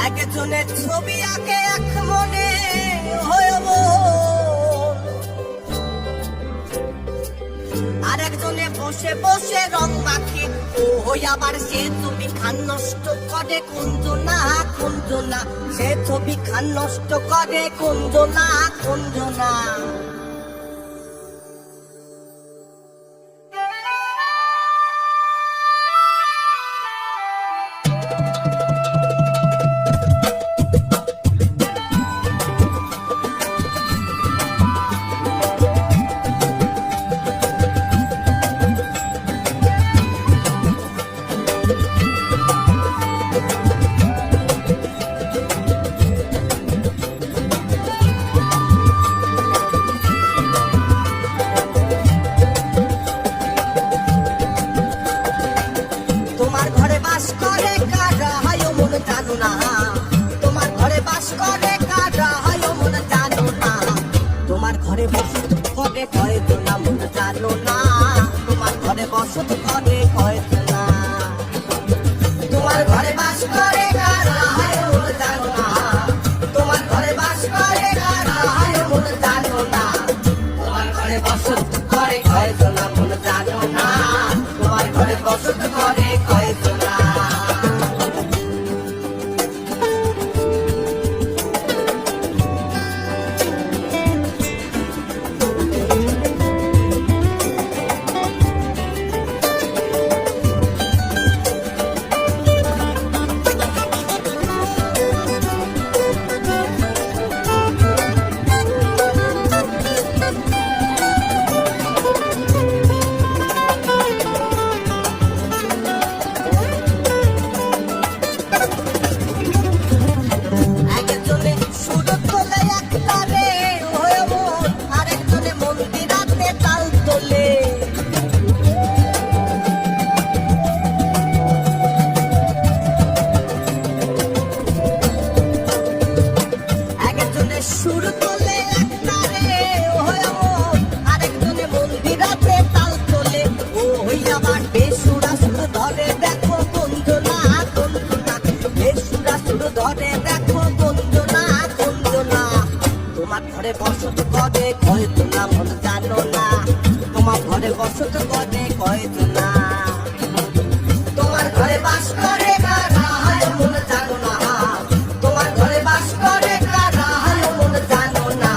একজনের ছবি আঁকে এক মনে হইব, আর একজনে বসে বসে রং মাখে ওই আবার সে ছবি খান নষ্ট করে কুঞ্জনা কুঞ্জনা, সে ছবি খান নষ্ট করে কুঞ্জনা কুঞ্জনা। তোমার ঘরে বাস করে কারা হয় মন জানো না, তোমার ঘরে বাস করে কারা হয় মন জানো না, তোমার ঘরে বসত করে কয়তো না মন জানো না, তোমার ঘরে বসত করে কয়তো না। তোমার ঘরে বাস করে কারা হয় মন জানো না, তোমার ঘরে বাস করে কারা হয় মন জানো না, তোমার ঘরে বসত করে কয়তো না মন জানো না, তোমার ঘরে বসত করে কয়তো না। সুর তোলে একতারে আরেকজনে মন্দিরাতে তাল তোলে, ওই আবার বেসুরা সুর ধরে দেখো কুঞ্জনা কুঞ্জনা, বেসুরা সুর ধরে দেখো কুঞ্জনা কুঞ্জনা। তোমার ঘরে বসত করে কয়তো না মন জানো না, তোমার ঘরে বসত করে কয়তো না। তোমার ঘরে বাস করে কারা হয় মন জানো না, তোমার ঘরে বাস করে কারা হয় মন জানো না,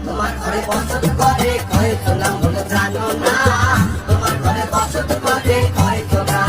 তোমার ঘরে বসত করে কয়তো না মন জানো না, তোমার ঘরে বসত করে কয়তো না।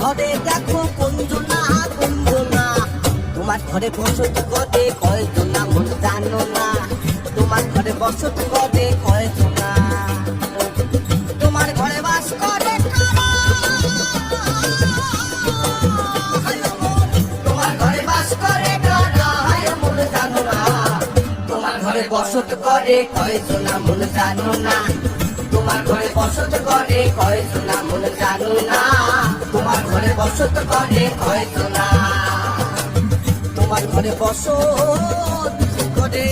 ধরে দেখো কুঞ্জনা কুঞ্জনা, তোমার ঘরে বসত করে কয়তো না মন জানো না, তোমার ঘরে বসত করে কয়তো না। ঘরে বসত করে কয়জনা মন জানো না, তোমার ঘরে বসত করে কয়জনা মন জানো না, তোমার ঘরে বসত করে কয়জনা, তোমার ঘরে বসত করে